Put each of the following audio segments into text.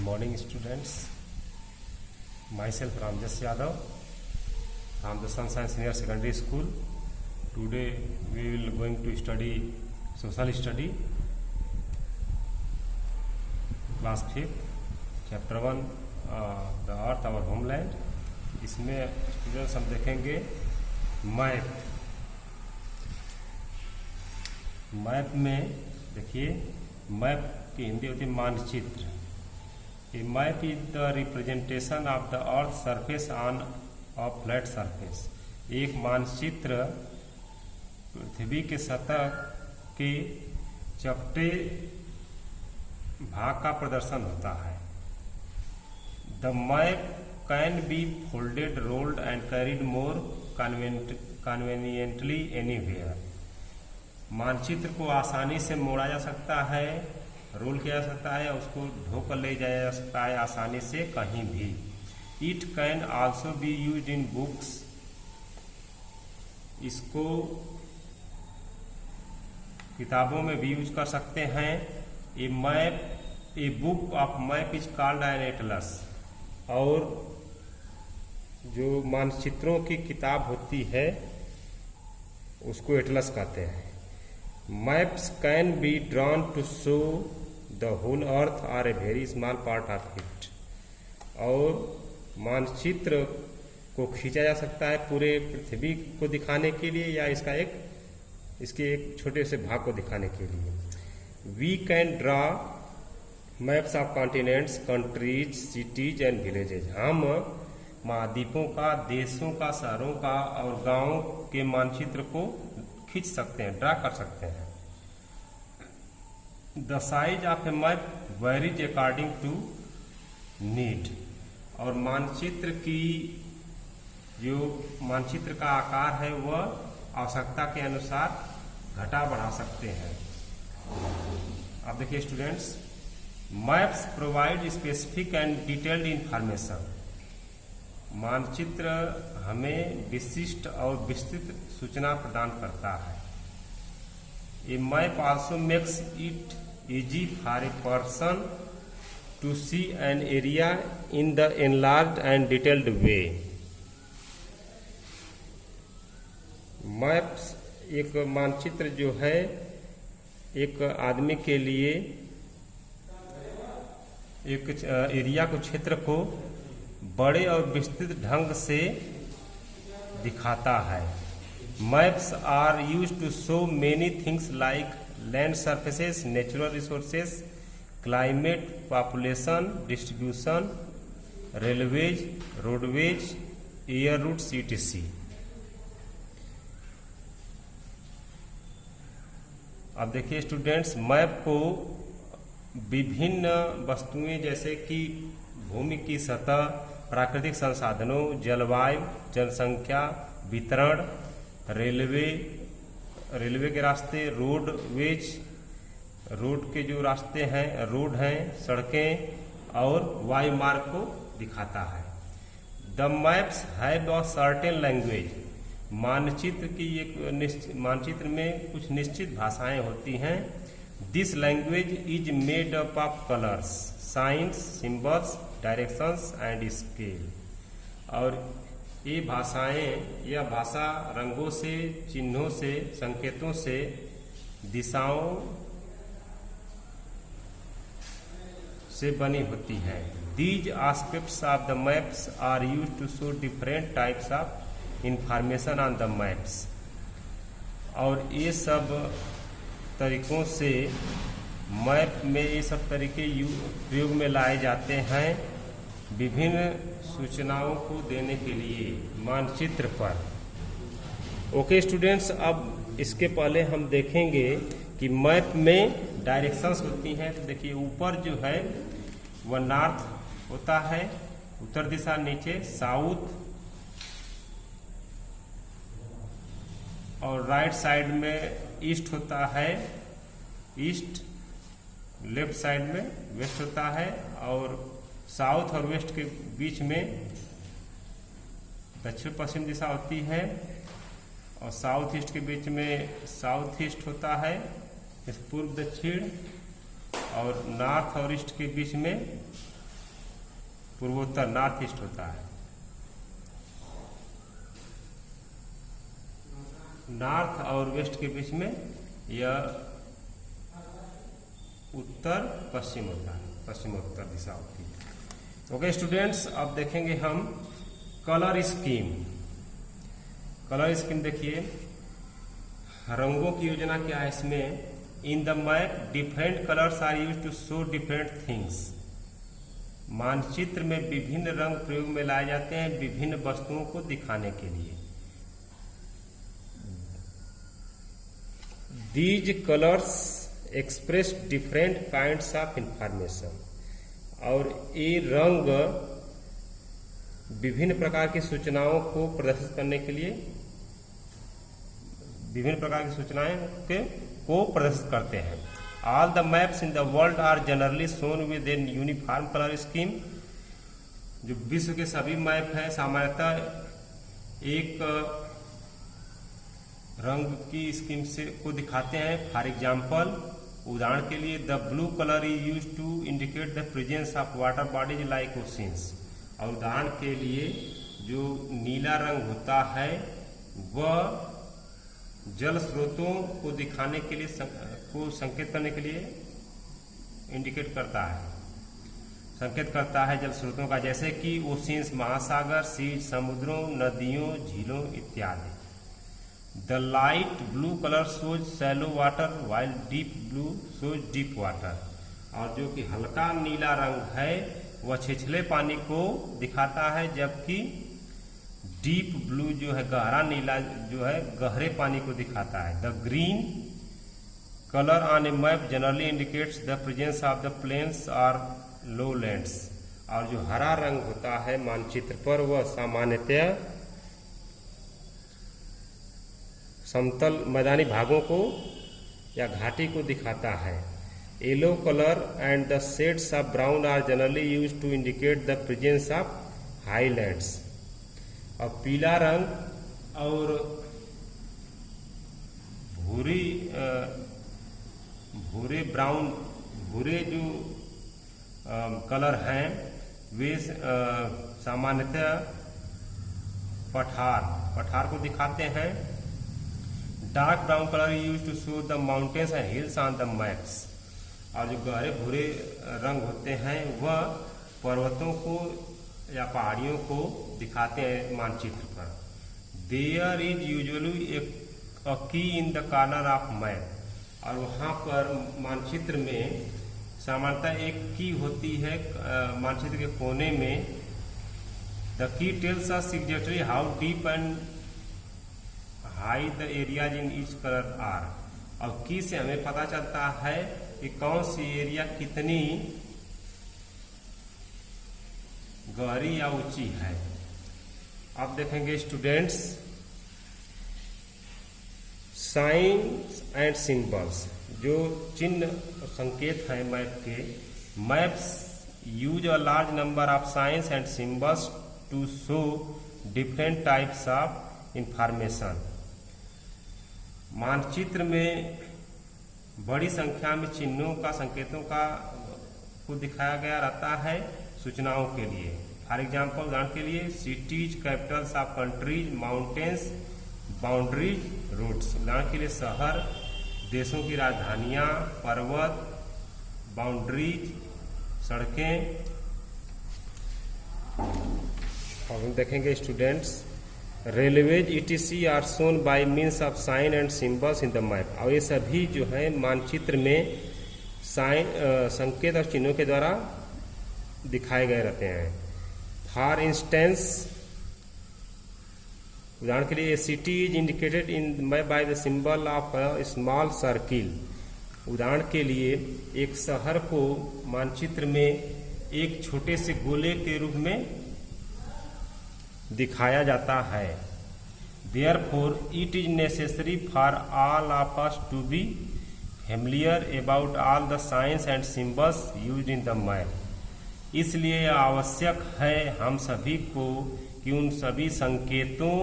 morning students. Myself Ramjas Yadav from the Sunshine Senior Secondary School. Today we will going to study social study class 5 chapter 1 the earth our homeland. इसमें students हम देखेंगे map में देखिए map की हिंदी होती है मानचित्र. A map is the representation of the earth surface on a flat surface. एक मानचित्र पृथ्वी के सतह के चपटे भाग का प्रदर्शन होता है. The map can be folded, rolled and carried more conveniently anywhere. मानचित्र को आसानी से मोड़ा जा सकता है, रोल किया जा सकता है, उसको ढोकर ले जाया जा सकता है आसानी से कहीं भी. It can also be used in books. इसको किताबों में भी यूज कर सकते हैं. A book of map is called an Atlas. और जो मानचित्रों की किताब होती है उसको एटलस कहते हैं. Maps can be drawn to show the whole earth or a very small part of it. और मानचित्र को खींचा जा सकता है पूरे पृथ्वी को दिखाने के लिए या इसके एक छोटे से भाग को दिखाने के लिए. We can draw maps of continents, countries, cities and villages. हम महाद्वीपों का, देशों का, शहरों का और गांवों के मानचित्र को खींच सकते हैं, ड्रा कर सकते हैं. The size of a map varies according to need. और मानचित्र का आकार है वह आवश्यकता के अनुसार घटा बढ़ा सकते हैं. अब देखिए students, maps provide specific and detailed information. मानचित्र हमें विशिष्ट और विस्तृत सूचना प्रदान करता है. A map also makes it easy for a person to see an area in the enlarged and detailed way. Maps एक मानचित्र जो है एक आदमी के लिए एक एरिया को, क्षेत्र को बड़े और विस्तृत ढंग से दिखाता है. Maps are used to show many things like land surfaces, natural resources, climate, population distribution, railways, roadways, air routes etc. अब देखिए स्टूडेंट्स, मैप को विभिन्न वस्तुएं जैसे कि भूमि की सतह, प्राकृतिक संसाधनों, जलवायु, जनसंख्या, वितरण, रेलवे के रास्ते, रोड के जो रास्ते हैं, रोड हैं, सड़कें और वायु मार्ग को दिखाता है. The maps have a certain language. मानचित्र में कुछ निश्चित भाषाएं होती हैं. This language is made up of colours, science, symbols, directions and scale. और ये भाषा रंगों से, चिन्हों से, संकेतों से, दिशाओं से बनी होती है. These aspects of the maps are used to show different types of information on the maps. और ये सब तरीकों से मैप में ये सब तरीके प्रयोग में लाए जाते हैं विभिन्न सूचनाओं को देने के लिए मानचित्र पर. ओके स्टूडेंट्स, अब इसके पहले हम देखेंगे कि मैप में डायरेक्शंस होती हैं. तो देखिए ऊपर जो है वह नॉर्थ होता है, उत्तर दिशा, नीचे साउथ, और राइट साइड में ईस्ट होता है, ईस्ट, लेफ्ट साइड में वेस्ट होता है, और साउथ और वेस्ट के बीच में दक्षिण पश्चिम दिशा होती है, और साउथ ईस्ट के बीच में साउथ ईस्ट होता है, पूर्व दक्षिण, और नॉर्थ और ईस्ट के बीच में पूर्वोत्तर, नॉर्थ ईस्ट होता है। नॉर्थ और वेस्ट के बीच में यह उत्तर पश्चिम होता है, पश्चिमोत्तर दिशा होती है। ओके स्टूडेंट्स, अब देखेंगे हम कलर स्कीम। कलर स्कीम देखिए, रंगों की योजना क्या है इसमें। In the map different colours are used to show different things. मानचित्र में विभिन्न रंग प्रयोग में लाए जाते हैं विभिन्न वस्तुओं को दिखाने के लिए। These colours express different kinds of information. और ये रंग विभिन्न प्रकार की सूचनाओं को प्रदर्शित करने के लिए, विभिन्न प्रकार की सूचनाएं को प्रदर्शित करते हैं। All the maps in the world are generally shown with an uniform colour scheme. जो विश्व के सभी मैप हैं सामान्यतः एक रंग की स्कीम से को दिखाते हैं। फॉर एग्जाम्पल, उदाहरण के लिए, the blue colour is use to indicate the presence of water bodies like oceans. और उदाहरण के लिए जो नीला रंग होता है वह जल स्रोतों को दिखाने के लिए को संकेत करने के लिए इंडिकेट करता है, संकेत करता है जल स्रोतों का, जैसे कि ओशियंस महासागर, सीज समुद्रों, नदियों, झीलों इत्यादि। The light blue colour shows shallow water while deep blue shows deep water. और जो कि हल्का नीला रंग है वह छिछले पानी को दिखाता है, जबकि डीप ब्लू जो है गहरा नीला जो है गहरे पानी को दिखाता है। The green colour on a map generally indicates the presence of the plains और लोलैंड्स। और जो हरा रंग होता है मानचित्र पर वह सामान्यतः समतल मैदानी भागों को या घाटी को दिखाता है। Yellow colour and the shades of brown are generally used to indicate the presence of highlands. और पीला रंग और भूरे ब्राउन, भूरे जो कलर हैं वे सामान्यतः पठार को दिखाते हैं। Dark brown colour use to show the mountains and hills on the maps. और जो गहरे भूरे रंग होते हैं वह पर्वतों को या पहाड़ियों को दिखाते हैं मानचित्र पर। देयर इज यूजुअली अ की in the corner of map. और वहाँ पर मानचित्र में सामान्यतः एक की होती है मानचित्र के कोने में। The key tells us exactly how deep and high the areas in each colour are. और की से हमें पता चलता है कि कौन सी एरिया कितनी गहरी या ऊंची है। अब देखेंगे स्टूडेंट्स साइंस एंड सिंबल्स। जो चिन्ह और संकेत हैं मैप के, maps use a large number of signs and symbols to show different types of information. मानचित्र में बड़ी संख्या में चिन्हों का, संकेतों का को दिखाया गया रहता है सूचनाओं के लिए। फॉर एग्जाम्पल, उदाहरण के लिए, cities capitals of countries, mountains boundaries routes. उदाहरण के लिए शहर, देशों की राजधानियां, पर्वत, बाउंड्रीज, सड़कें। अब हम देखेंगे students railways ETC are shown by means of sign and symbols in the map. और ये सभी जो है मानचित्र में साइन संकेत और चिन्हों के द्वारा दिखाए गए रहते हैं। फॉर इंस्टेंस, उदाहरण के लिए, a city is indicated in map by the symbol of a small circle. उदाहरण के लिए एक शहर को मानचित्र में एक छोटे से गोले के रूप में दिखाया जाता है। Therefore, it is necessary for all of us to be familiar about all the signs and symbols used in the map. इसलिए आवश्यक है हम सभी को कि उन सभी संकेतों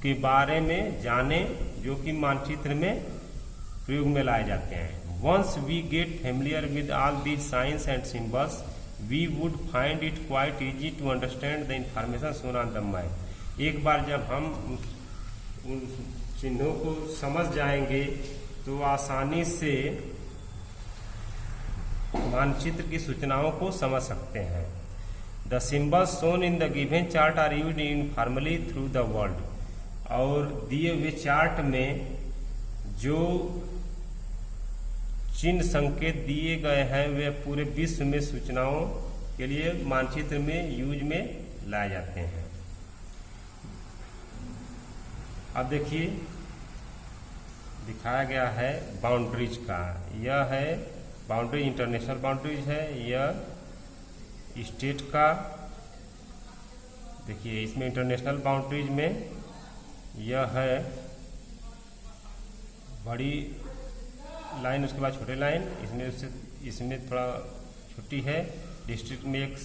के बारे में जानें जो कि मानचित्र में प्रयोग में लाए जाते हैं। Once we get familiar with all these signs and symbols, we would find it quite easy to understand the information shown on the map. एक बार जब हम उन चिन्हों को समझ जाएंगे तो आसानी से मानचित्र की सूचनाओं को समझ सकते हैं। The symbols shown in the given chart are used informally through the world. और दिए हुए चार्ट में जो चिन्ह संकेत दिए गए हैं वे पूरे विश्व में सूचनाओं के लिए मानचित्र में यूज में लाए जाते हैं। अब देखिए दिखाया गया है बाउंड्रीज का। यह है बाउंड्री, इंटरनेशनल बाउंड्रीज है, यह स्टेट का। देखिए इसमें इंटरनेशनल बाउंड्रीज में यह है बड़ी लाइन, उसके बाद छोटे लाइन, इसमें थोड़ा छोटी है। डिस्ट्रिक्ट में एक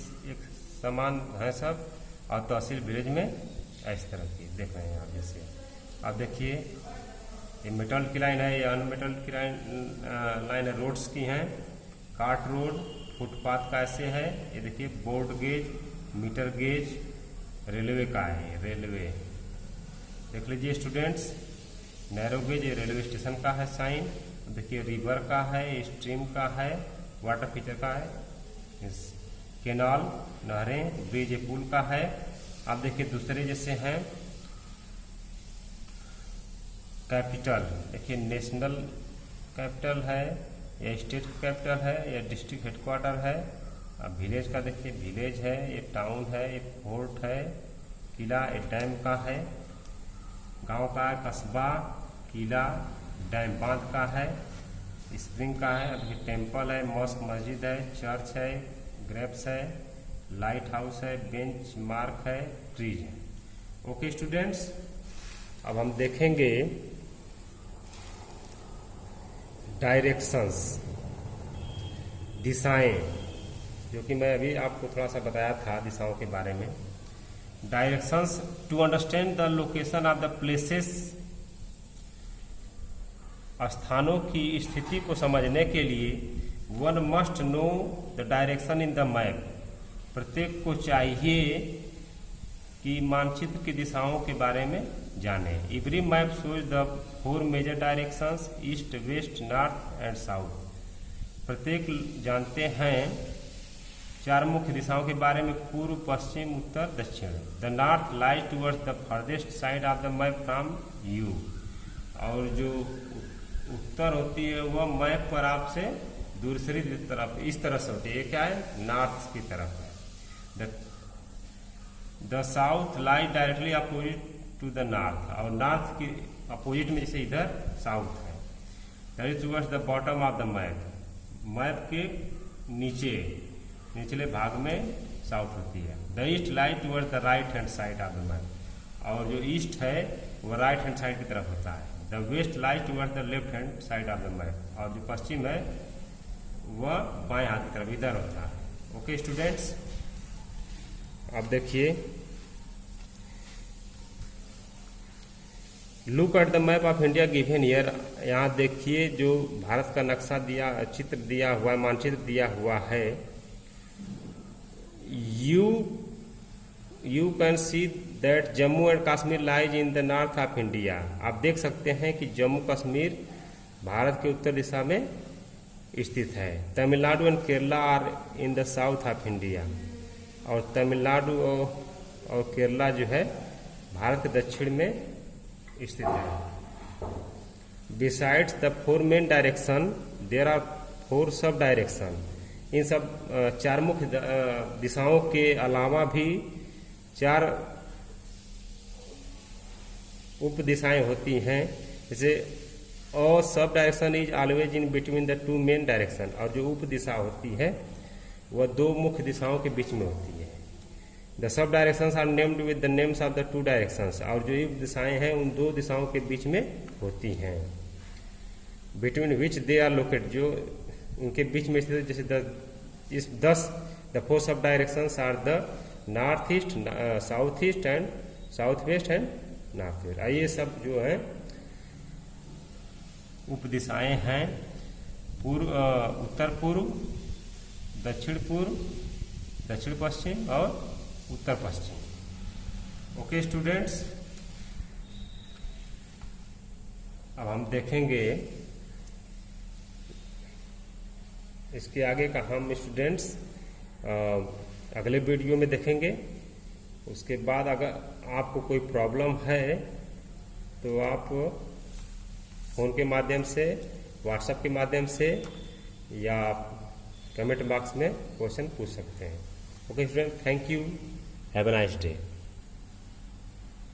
समान है सब, और तहसील विलेज में इस तरह की देख रहे हैं आप। जैसे आप देखिए ये मेटल की लाइन है, ये अनमेटल की लाइन है, रोड्स की हैं। कार्ट रोड, फुटपाथ का ऐसे है। ये देखिए broad gauge, metre gauge, railway का है, रेलवे देख लीजिए स्टूडेंट्स। नैरो गेज ये रेलवे स्टेशन का है साइन। देखिए रिवर का है, स्ट्रीम का है, वाटर फीचर का है, केनाल नहरें, ब्रिज पुल का है। आप देखिए दूसरे जैसे हैं कैपिटल, देखिए नेशनल कैपिटल है या स्टेट कैपिटल है या डिस्ट्रिक्ट हेडक्वार्टर है। अब विलेज का देखिए विलेज है, ये टाउन है, ये फोर्ट है, किला ये डैम का है, गांव का है, कस्बा, किला, डैम बांध का है, स्प्रिंग का है। अब ये टेम्पल है, मॉस्क मस्जिद है, चर्च है, ग्रेप्स है, लाइट हाउस है, बेंच मार्क है, ट्रीज है। ओके स्टूडेंट्स, अब हम देखेंगे डायरेक्शंस, दिशाएं, जो कि मैं अभी आपको थोड़ा सा बताया था दिशाओं के बारे में। Directions to understand the location of the places, स्थानों की स्थिति को समझने के लिए one must know the direction in the map. प्रत्येक को चाहिए कि मानचित्र की दिशाओं के बारे में जाने। Every map shows the 4 major directions, east, west, north and south. प्रत्येक जानते हैं 4 मुख्य दिशाओं के बारे में, पूर्व, पश्चिम, उत्तर, दक्षिण। The north lies towards the farthest side of the map from you. और जो उत्तर होती है वह मैप पर आपसे दूसरी तरफ इस तरह से होती है। ये क्या है? नॉर्थ की तरफ है। The south lies directly opposite to the north. और नॉर्थ की अपोजिट में जैसे इधर साउथ है। That is towards the bottom of the map. Map के नीचे निचले भाग में साउथ होती है। The east lies towards the right hand side of the map. और जो ईस्ट है वह राइट हैंड साइड की तरफ होता है। The west lies towards the left hand side of the map. और जो पश्चिम है वह बाएं हाथ की तरफ इधर होता है। ओके स्टूडेंट्स, अब देखिए look at the map of India given here. यहाँ देखिए जो भारत का नक्शा दिया, चित्र दिया हुआ है, मानचित्र दिया हुआ है। You can see that Jammu and Kashmir lies in the north of India. आप देख सकते हैं कि जम्मू कश्मीर भारत के उत्तर दिशा में स्थित है। Tamil Nadu and Kerala are in the south of India. और तमिलनाडु और केरला जो है भारत के दक्षिण में स्थित है। Besides the 4 main direction there are 4 sub direction. इन सब 4 मुख्य दिशाओं के अलावा भी 4 उप दिशाएं होती हैं। जैसे और sub direction is always in between the 2 main direction. और जो उप दिशा होती है वह 2 मुख्य दिशाओं के बीच में होती है। The sub directions are named with the names of the 2 directions. और जो उप दिशाएं हैं उन 2 दिशाओं के बीच में होती हैं। Between which they are located, जो उनके बीच में स्थित। जैसे 10 4 sub directions are the north east, south east and south west and north west. ये सब जो है उप दिशाएं हैं पूर्व, उत्तर पूर्व, दक्षिण पूर्व, दक्षिण पश्चिम और उत्तर पश्चिम। ओके स्टूडेंट्स, अब हम देखेंगे इसके आगे का हम स्टूडेंट्स अगले वीडियो में देखेंगे। उसके बाद अगर आपको कोई प्रॉब्लम है तो आप फ़ोन के माध्यम से, व्हाट्सएप के माध्यम से या कमेंट बॉक्स में क्वेश्चन पूछ सकते हैं। Okay student, thank you, have a nice day.